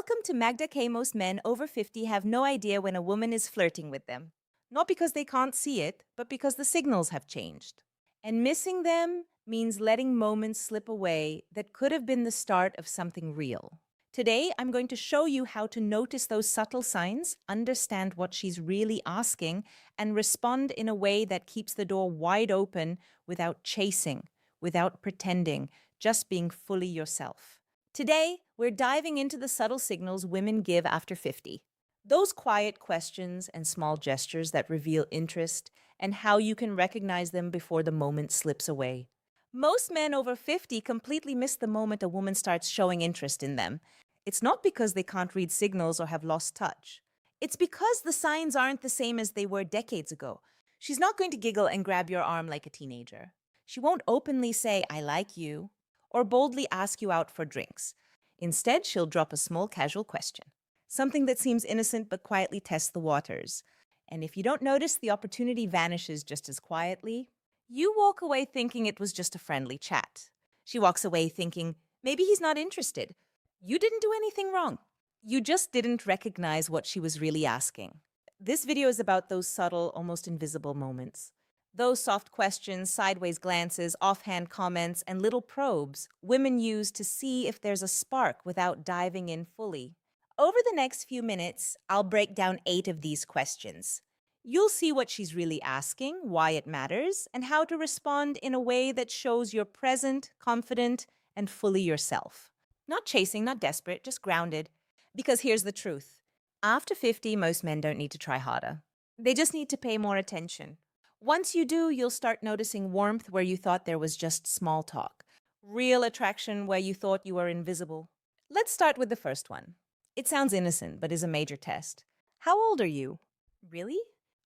Welcome to Magda K. Most men over 50 have no idea when a woman is flirting with them. Not because they can't see it, but because the signals have changed. And missing them means letting moments slip away that could have been the start of something real. Today, I'm going to show you how to notice those subtle signs, understand what she's really asking, and respond in a way that keeps the door wide open without chasing, without pretending, just being fully yourself. Today, we're diving into the subtle signals women give after 50. Those quiet questions and small gestures that reveal interest, and how you can recognize them before the moment slips away. Most men over 50 completely miss the moment a woman starts showing interest in them. It's not because they can't read signals or have lost touch. It's because the signs aren't the same as they were decades ago. She's not going to giggle and grab your arm like a teenager. She won't openly say, "I like you," or boldly ask you out for drinks. Instead, she'll drop a small casual question, something that seems innocent but quietly tests the waters. And if you don't notice, the opportunity vanishes just as quietly. You walk away thinking it was just a friendly chat. She walks away thinking, maybe he's not interested. You didn't do anything wrong. You just didn't recognize what she was really asking. This video is about those subtle, almost invisible moments. Those soft questions, sideways glances, offhand comments, and little probes women use to see if there's a spark without diving in fully. Over the next few minutes, I'll break down 8 of these questions. You'll see what she's really asking, why it matters, and how to respond in a way that shows you're present, confident, and fully yourself. Not chasing, not desperate, just grounded. Because here's the truth. After 50, most men don't need to try harder. They just need to pay more attention. Once you do, you'll start noticing warmth where you thought there was just small talk. Real attraction where you thought you were invisible. Let's start with the first one. It sounds innocent, but is a major test. How old are you? Really?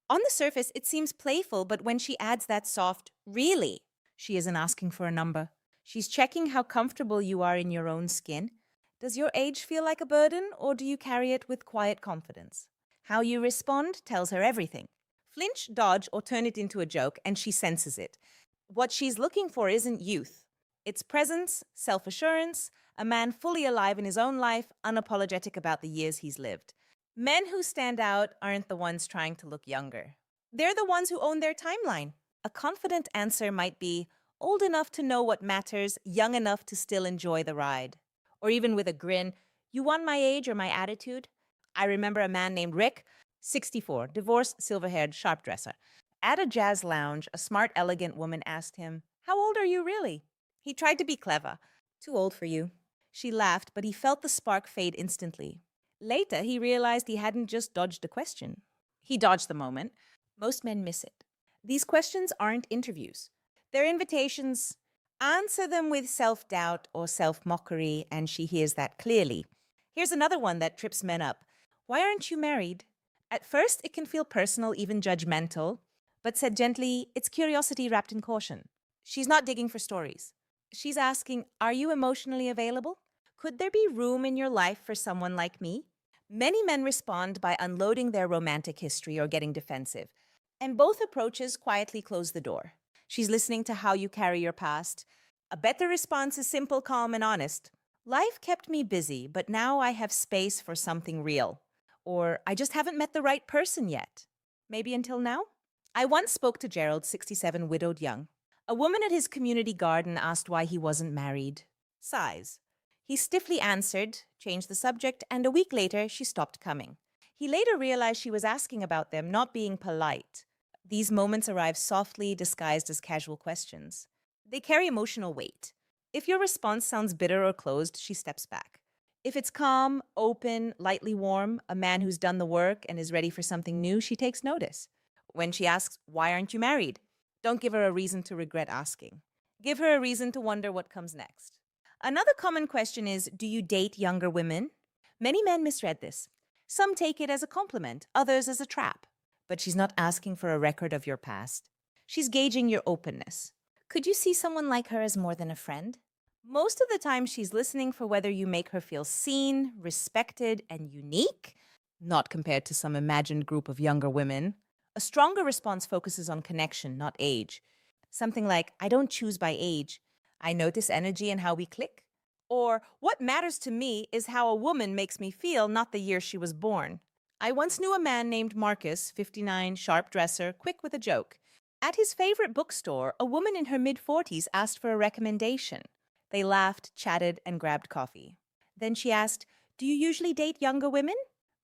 On the surface, it seems playful, but when she adds that soft, really, she isn't asking for a number. She's checking how comfortable you are in your own skin. Does your age feel like a burden, or do you carry it with quiet confidence? How you respond tells her everything. Flinch, dodge, or turn it into a joke, and she senses it. What she's looking for isn't youth. It's presence, self-assurance, a man fully alive in his own life, unapologetic about the years he's lived. Men who stand out aren't the ones trying to look younger. They're the ones who own their timeline. A confident answer might be old enough to know what matters, young enough to still enjoy the ride. Or even with a grin, "You want my age or my attitude?" I remember a man named Rick, 64, divorced, silver-haired, sharp dresser. At a jazz lounge, a smart, elegant woman asked him, "How old are you really?" He tried to be clever. "Too old for you." She laughed, but he felt the spark fade instantly. Later, he realized he hadn't just dodged a question. He dodged the moment. Most men miss it. These questions aren't interviews. They're invitations. Answer them with self-doubt or self-mockery, and she hears that clearly. Here's another one that trips men up. "Why aren't you married?" At first, it can feel personal, even judgmental, but said gently, it's curiosity wrapped in caution. She's not digging for stories. She's asking, are you emotionally available? Could there be room in your life for someone like me? Many men respond by unloading their romantic history or getting defensive, and both approaches quietly close the door. She's listening to how you carry your past. A better response is simple, calm, and honest. Life kept me busy, but now I have space for something real. Or, I just haven't met the right person yet. Maybe until now? I once spoke to Gerald, 67, widowed young. A woman at his community garden asked why he wasn't married. Sighs. He stiffly answered, changed the subject, and a week later, she stopped coming. He later realized she was asking about them, not being polite. These moments arrive softly, disguised as casual questions. They carry emotional weight. If your response sounds bitter or closed, she steps back. If it's calm, open, lightly warm, a man who's done the work and is ready for something new, she takes notice. When she asks, "Why aren't you married?" don't give her a reason to regret asking. Give her a reason to wonder what comes next. Another common question is, do you date younger women? Many men misread this. Some take it as a compliment, others as a trap. But she's not asking for a record of your past. She's gauging your openness. Could you see someone like her as more than a friend? Most of the time, she's listening for whether you make her feel seen, respected, and unique, not compared to some imagined group of younger women. A stronger response focuses on connection, not age. Something like, I don't choose by age. I notice energy and how we click. Or, what matters to me is how a woman makes me feel, not the year she was born. I once knew a man named Marcus, 59, sharp dresser, quick with a joke. At his favorite bookstore, a woman in her mid 40s asked for a recommendation. They laughed, chatted, and grabbed coffee. Then she asked, "Do you usually date younger women?"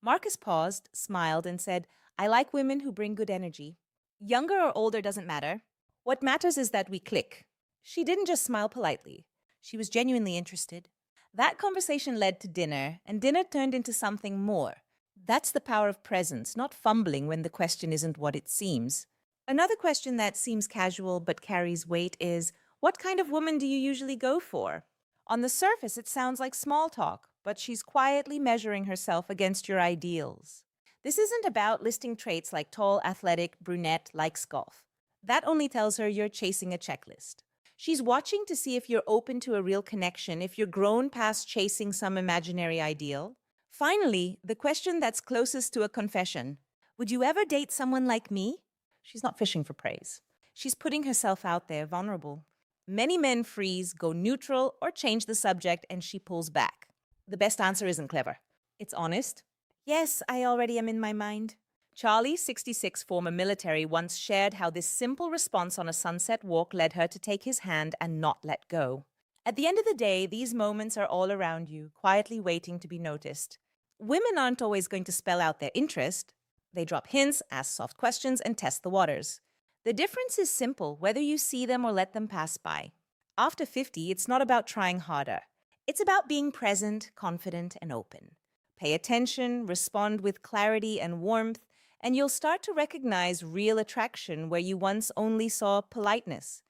Marcus paused, smiled, and said, "I like women who bring good energy. Younger or older doesn't matter. What matters is that we click." She didn't just smile politely. She was genuinely interested. That conversation led to dinner, and dinner turned into something more. That's the power of presence, not fumbling when the question isn't what it seems. Another question that seems casual but carries weight is, what kind of woman do you usually go for? On the surface, it sounds like small talk, but she's quietly measuring herself against your ideals. This isn't about listing traits like tall, athletic, brunette, likes golf. That only tells her you're chasing a checklist. She's watching to see if you're open to a real connection, if you're grown past chasing some imaginary ideal. Finally, the question that's closest to a confession: would you ever date someone like me? She's not fishing for praise. She's putting herself out there, vulnerable. Many men freeze, go neutral, or change the subject, and she pulls back. The best answer isn't clever. It's honest. Yes, I already am in my mind. Charlie, 66, former military, once shared how this simple response on a sunset walk led her to take his hand and not let go. At the end of the day, these moments are all around you, quietly waiting to be noticed. Women aren't always going to spell out their interest. They drop hints, ask soft questions, and test the waters. The difference is simple, whether you see them or let them pass by. After 50, it's not about trying harder. It's about being present, confident, and open. Pay attention, respond with clarity and warmth, and you'll start to recognize real attraction where you once only saw politeness.